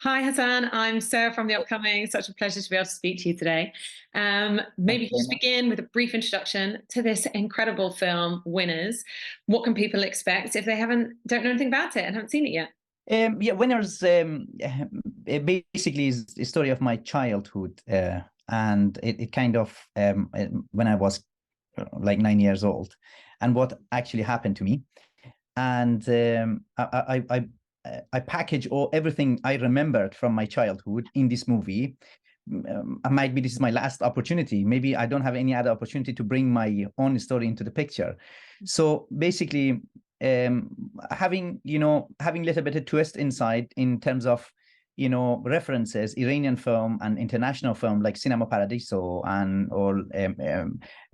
Hi, Hassan. I'm Sarah from The Upcoming. Such a pleasure to be able to speak to you today. Thank Maybe you very just much. begin with a brief introduction to this incredible film, Winners. What can people expect if they don't know anything about it and haven't seen it yet? Yeah, Winners basically is the story of my childhood, and it kind of when I was like 9 years old, and what actually happened to me. And I package everything I remembered from my childhood in this movie. Might be this is my last opportunity. Maybe I don't have any other opportunity to bring my own story into the picture. So basically, having a little bit of twist inside in terms of references, Iranian film and international film like Cinema Paradiso and or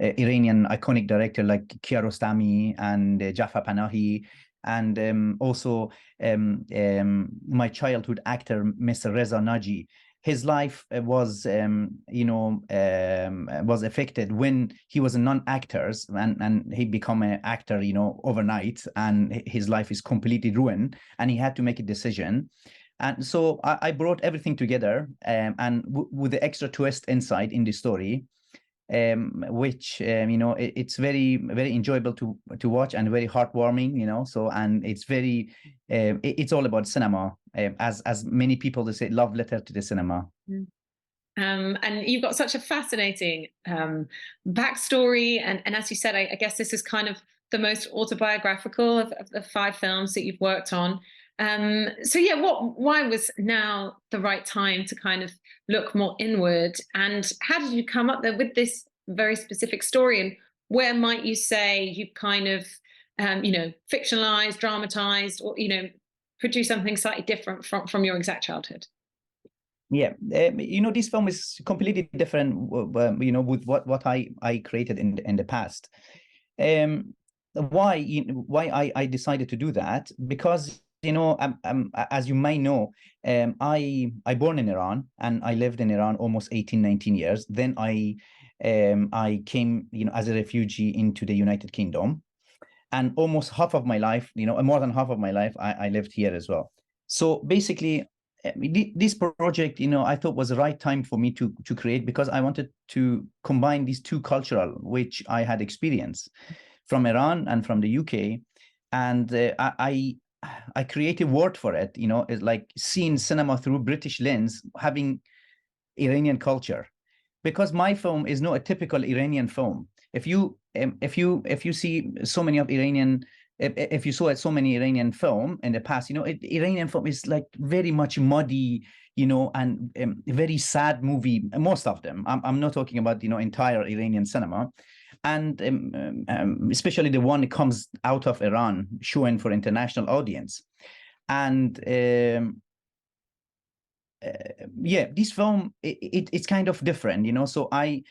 Iranian iconic director like Kiarostami and Jafar Panahi, and also my childhood actor Mr. Reza Naji. His life was affected when he was a non-actors, and he become an actor overnight, and his life is completely ruined, and he had to make a decision. And so I brought everything together, and with the extra twist inside in the story, which it's very very enjoyable to watch and very heartwarming. So, and it's very it's all about cinema, as many people, they say, love letter to the cinema. Mm. And you've got such a fascinating backstory, and as you said, I guess this is kind of the most autobiographical of the five films that you've worked on. So yeah, why was now the right time to kind of look more inward, and how did you come up there with this very specific story, and where might you say you kind of fictionalized, dramatized, or produced something slightly different from your exact childhood? Yeah, this film is completely different, with what I created in the past. Why I decided to do that? Because as you may know, I born in Iran, and I lived in Iran almost 18, 19 years. Then I came, as a refugee into the United Kingdom, and almost half of my life, more than half of my life, I lived here as well. So basically, this project, I thought was the right time for me to create, because I wanted to combine these two cultural, which I had experienced from Iran and from the UK, and I created a word for it. It's like seeing cinema through British lens, having Iranian culture, because my film is not a typical Iranian film. If you see so many of Iranian, if you saw so many Iranian film in the past, Iranian film is like very much muddy, and very sad movie. Most of them. I'm not talking about entire Iranian cinema, and especially the one that comes out of Iran, showing for international audience, and yeah, this film, it's kind of different. So I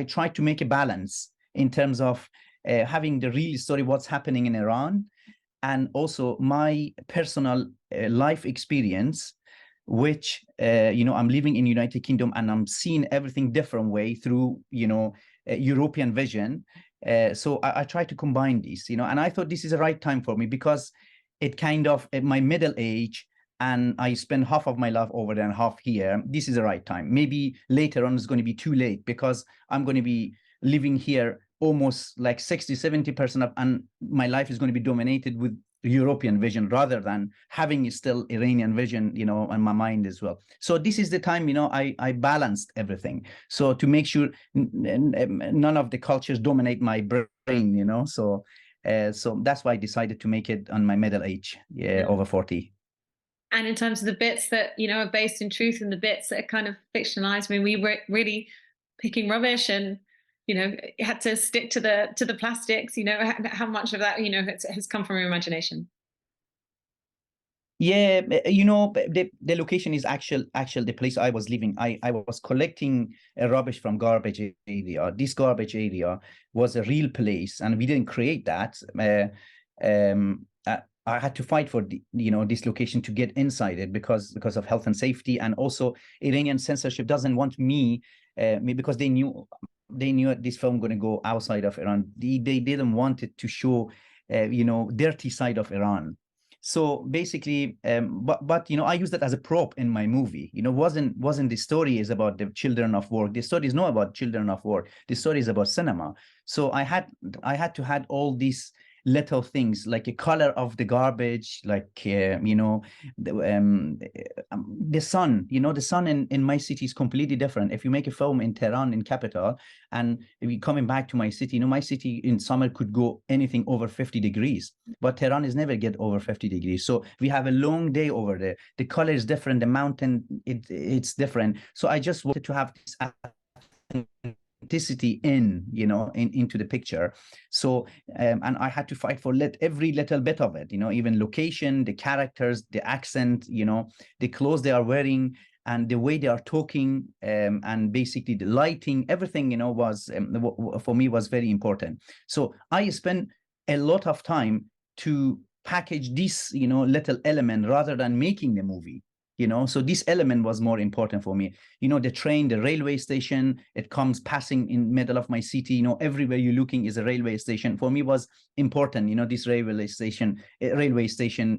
try to make a balance in terms of having the real story, what's happening in Iran, and also my personal life experience, which I'm living in United Kingdom, and I'm seeing everything different way through a European vision. So I try to combine these, and I thought this is the right time for me, because it kind of at my middle age, and I spend half of my life over there and half here. This is the right time. Maybe later on it's going to be too late, because I'm going to be living here almost like 60-70% of, and my life is going to be dominated with European vision rather than having still Iranian vision, in my mind as well. So this is the time, I balanced everything. So to make sure none of the cultures dominate my brain, so that's why I decided to make it on my middle age, yeah, over 40. And in terms of the bits that are based in truth and the bits that are kind of fictionalized, I mean, we were really picking rubbish, and had to stick to the plastics. How much of that has come from your imagination? Yeah, the location is actual the place I was living. I was collecting rubbish from garbage area. This garbage area was a real place, and we didn't create that. I had to fight for this location to get inside it, because of health and safety, and also Iranian censorship doesn't want me because they knew this film going to go outside of Iran. They didn't want it to show dirty side of Iran. So basically, but you know, I used that as a prop in my movie. You know, wasn't the story is about the children of work. The story is not about children of work. The story is about cinema. So I had to had all these little things, like a color of the garbage, like you know, the sun. You know, the sun in my city is completely different. If you make a film in Tehran, in capital, and if you coming back to my city, you know, my city in summer could go anything over 50 degrees, but Tehran is never get over 50 degrees. So we have a long day over there. The color is different. The mountain, it's different. So I just wanted to have this authenticity into the picture. So and I had to fight for every little bit of it, you know, even location, the characters, the accent, you know, the clothes they are wearing, and the way they are talking, and basically the lighting, everything, you know, was for me was very important. So I spent a lot of time to package this, you know, little element rather than making the movie. You know, so this element was more important for me. You know, the train, the railway station, it comes passing in middle of my city. You know, everywhere you're looking is a railway station. For me was important, you know, this railway station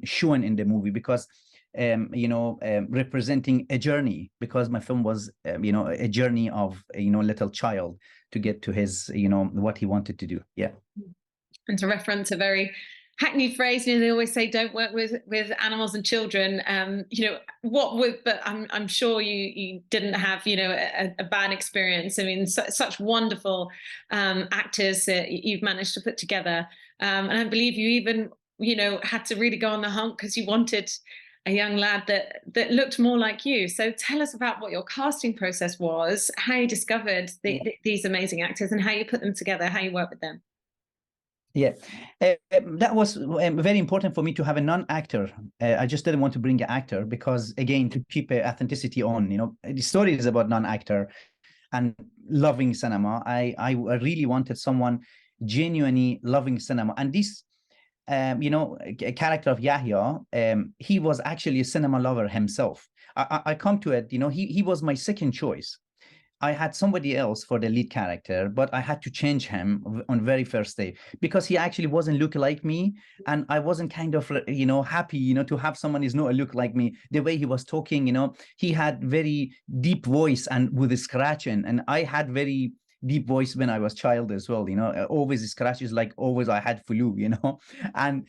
shown in the movie, because representing a journey, because my film was, a journey of, little child to get to his, what he wanted to do. Yeah. And to reference a very hackneyed phrase, they always say, "Don't work with animals and children." But I'm sure you didn't have, a bad experience. I mean, such wonderful actors that you've managed to put together, and I believe you even, had to really go on the hunt because you wanted a young lad that looked more like you. So tell us about what your casting process was, how you discovered these amazing actors, and how you put them together, how you work with them. Yeah, that was very important for me to have a non-actor. I just didn't want to bring an actor because, again, to keep authenticity on, the story is about non-actor and loving cinema. I really wanted someone genuinely loving cinema. And this, a character of Yahya, he was actually a cinema lover himself. I come to it, he was my second choice. I had somebody else for the lead character, but I had to change him on very first day because he actually wasn't look like me. And I wasn't kind of, happy, to have someone is not a look like me. The way he was talking, he had very deep voice and with a scratching. And I had very deep voice when I was child as well, always scratches, like always I had flu, and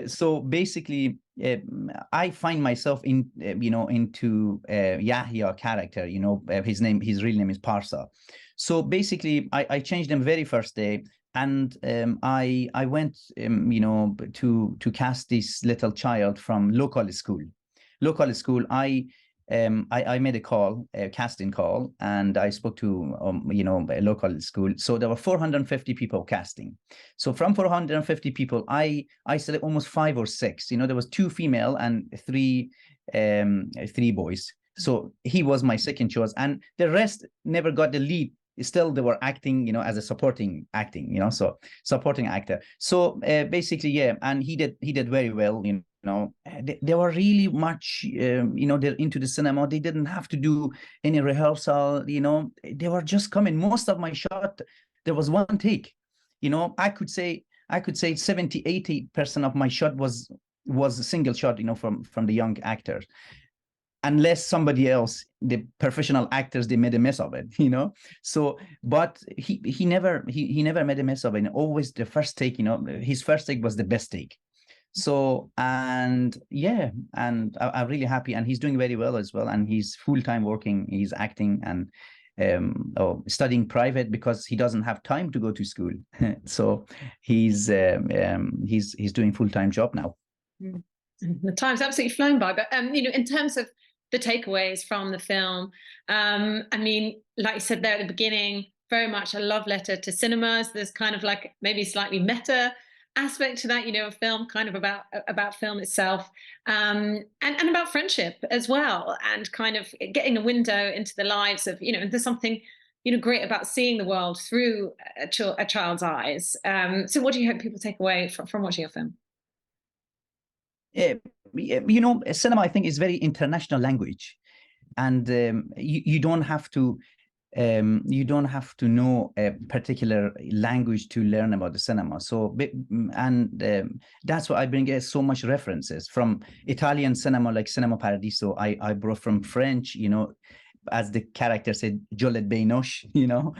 so basically I find myself into Yahya character, his real name is Parsa. So basically I changed him very first day, and I went to cast this little child from local school. I made a casting call, and I spoke to a local school. So there were 450 people casting. So from 450 people, I selected almost 5 or 6. There was 2 female and 3 boys. So he was my second choice, and the rest never got the lead. Still, they were acting, as a supporting acting, so supporting actor. So basically, yeah, and he did very well, they were really much, they're into the cinema. They didn't have to do any rehearsal, they were just coming. Most of my shot, there was one take, I could say 70-80% of my shot was a single shot, from the young actors. Unless somebody else, the professional actors, they made a mess of it, So, but he never made a mess of it. Always the first take, his first take was the best take. So, and yeah, and I'm really happy, and he's doing very well as well. And he's full-time working, he's acting and studying private because he doesn't have time to go to school. So he's doing full-time job now. The time's absolutely flown by, but in terms of the takeaways from the film, I mean, like you said there at the beginning, very much a love letter to cinemas. There's kind of like maybe slightly meta aspect to that, a film kind of about film itself, and about friendship as well, and kind of getting a window into the lives of, there's something, great about seeing the world through a child's eyes. So what do you hope people take away from watching your film? Cinema, I think, is very international language, and you don't have to you don't have to know a particular language to learn about the cinema. So, and that's why I bring so much references from Italian cinema, like Cinema Paradiso. I brought from French, you know, as the character said, Jolet Benoche, you know,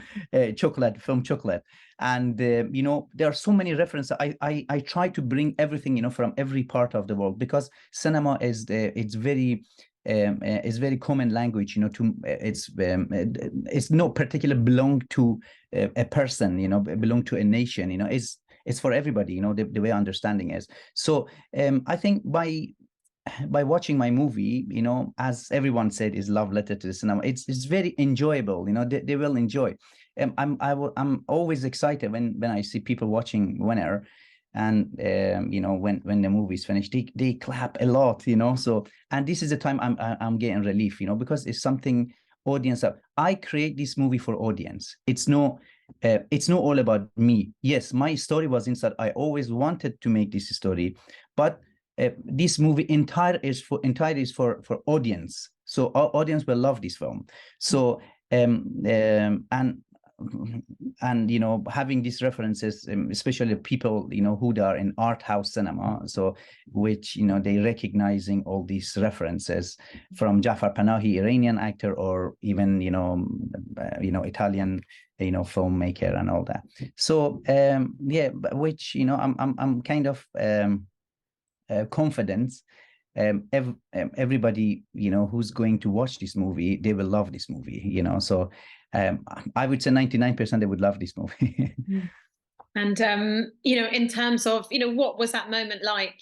chocolate, film chocolate. And, you know, there are so many references. I try to bring everything, you know, from every part of the world, because cinema is, it's very common language, you know, to it's not particularly belong to a person, you know, belong to a nation, you know, it's for everybody, you know, the way understanding is. So I think by watching my movie, you know, as everyone said, is love letter to the cinema. It's very enjoyable, you know. They will enjoy. I'm always excited when I see people watching Winner, and you know, when the movie is finished, they clap a lot, you know. So, and this is the time I'm getting relief, you know, because it's something audience. I create this movie for audience. It's not all about me. Yes, my story was inside. I always wanted to make this story, but this movie entire is for audience. So our audience will love this film. So and you know, having these references, especially people, you know, who are in art house cinema, so which, you know, they recognizing all these references from Jafar Panahi, Iranian actor, or even, you know, Italian, you know, filmmaker and all that. So yeah, which, you know, I'm kind of confident everybody, you know, who's going to watch this movie, they will love this movie, you know. So I would say 99% they would love this movie. And you know, in terms of, you know, what was that moment like,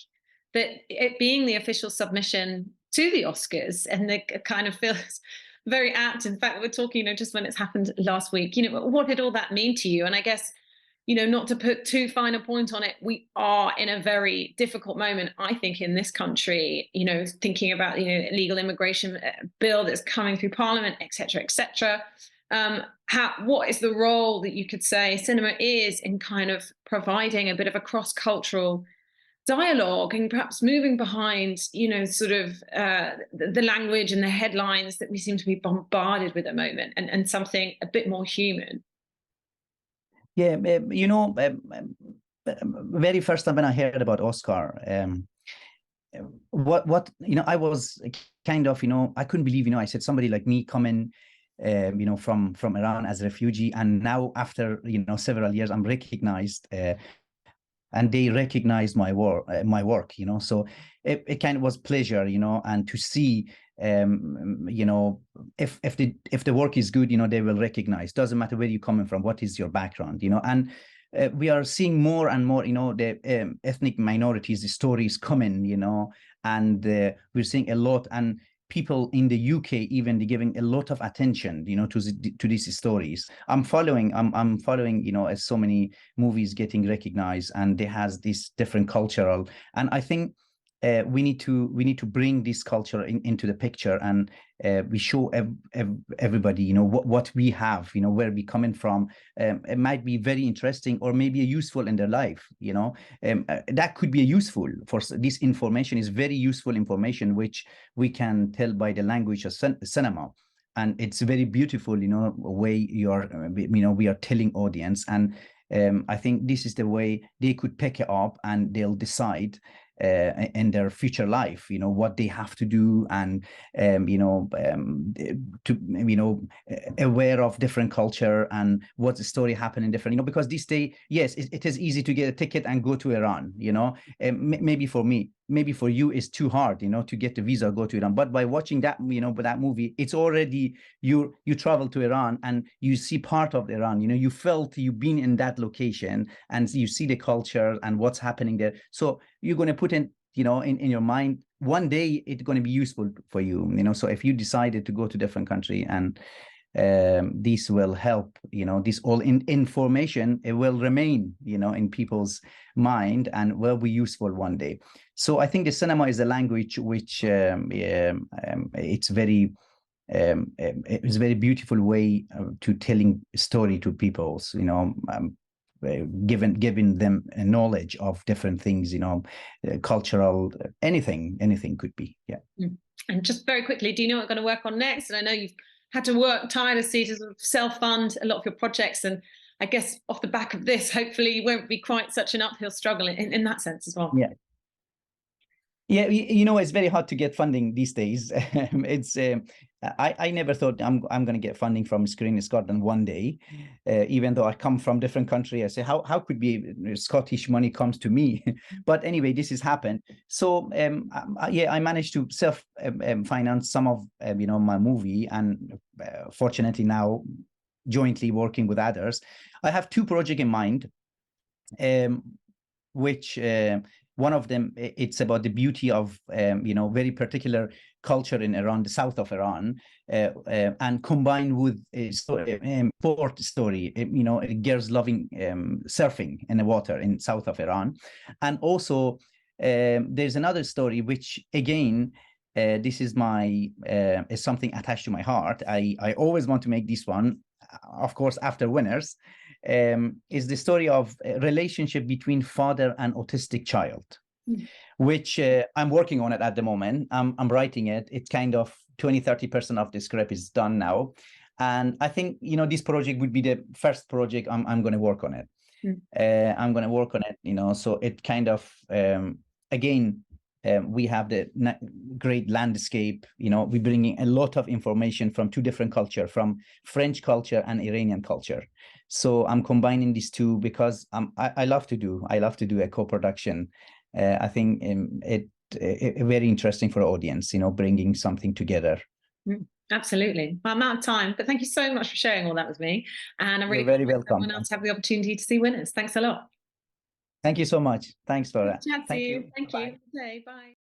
that it being the official submission to the Oscars, and it kind of feels very apt. In fact, we're talking, you know, just when it's happened last week, you know, what did all that mean to you? And I guess, you know, not to put too fine a point on it, we are in a very difficult moment, I think, in this country, you know, thinking about, you know, illegal immigration bill that's coming through Parliament, et cetera, et cetera. What is the role that you could say cinema is in kind of providing a bit of a cross-cultural dialogue, and perhaps moving behind, you know, sort of the language and the headlines that we seem to be bombarded with at the moment, and something a bit more human? Yeah, you know, very first time when I heard about Oscar, what you know, I was kind of, you know, I couldn't believe, you know, I said somebody like me coming, you know, from Iran as a refugee, and now after, you know, several years, I'm recognized, and they recognize my work, you know. So it kind of was pleasure, you know, and to see, you know, if the work is good, you know, they will recognize. Doesn't matter where you're coming from, what is your background, you know. And we are seeing more and more, you know, the ethnic minorities, the stories coming, you know, and we're seeing a lot, and people in the UK even they're giving a lot of attention, you know, to these stories. I'm following, you know, as so many movies getting recognized, and they has this different cultural, and I think we need to bring this culture into the picture, and we show everybody, you know, what we have, you know, where we coming from. It might be very interesting, or maybe useful in their life, you know. That could be useful for this information is very useful information, which we can tell by the language of cinema. And it's very beautiful, you know, way you know, we are telling audience. And I think this is the way they could pick it up, and they'll decide in their future life, you know, what they have to do, and you know, to, you know, aware of different culture and what's the story happening different, you know, because this day, yes, it is easy to get a ticket and go to Iran, you know. Maybe for me, maybe for you it's too hard, you know, to get the visa, go to Iran. But by watching that, you know, that movie, it's already you travel to Iran, and you see part of Iran, you know, you felt you've been in that location, and you see the culture and what's happening there. So you're going to put in, you know, in your mind, one day it's going to be useful for you, you know. So if you decided to go to different country, and this will help, you know, this all information, it will remain, you know, in people's mind, and will be useful one day. So I think the cinema is a language which it's very it's a very beautiful way to telling story to people, you know, giving them a knowledge of different things, you know, cultural, anything could be. Yeah. And just very quickly, do you know what you're going to work on next? And I know you've had to work tirelessly to sort of self-fund a lot of your projects, and I guess off the back of this, hopefully, you won't be quite such an uphill struggle in that sense as well. Yeah. Yeah, you know, it's very hard to get funding these days. It's I never thought I'm going to get funding from Screen Scotland one day, even though I come from different country. I say how could be Scottish money comes to me? But anyway, this has happened. So yeah, I managed to self finance some of you know, my movie, and fortunately now jointly working with others. I have two projects in mind, which one of them, it's about the beauty of you know, very particular culture in Iran, the south of Iran, and combined with a sport story, you know, girls loving surfing in the water in south of Iran. And also there's another story which, again, this is my is something attached to my heart. I always want to make this one, of course, after Winners, is the story of a relationship between father and autistic child, which I'm working on it at the moment. I'm writing it. It's kind of 20-30% of the script is done now. And I think, you know, this project would be the first project I'm going to work on it. I'm going to work on it, you know, so it kind of, again, we have the great landscape, you know, we're bringing a lot of information from two different cultures, from French culture and Iranian culture. So I'm combining these two because I love to do a co-production. I think it very interesting for the audience, you know, bringing something together. Absolutely. Well, I'm out of time, but thank you so much for sharing all that with me. And I'm really You're very welcome. everyone else have the opportunity to see Winners. Thanks a lot. Thank you so much. Thanks, Laura. Chat to Thank you. you. Thank Bye. you. Okay, bye.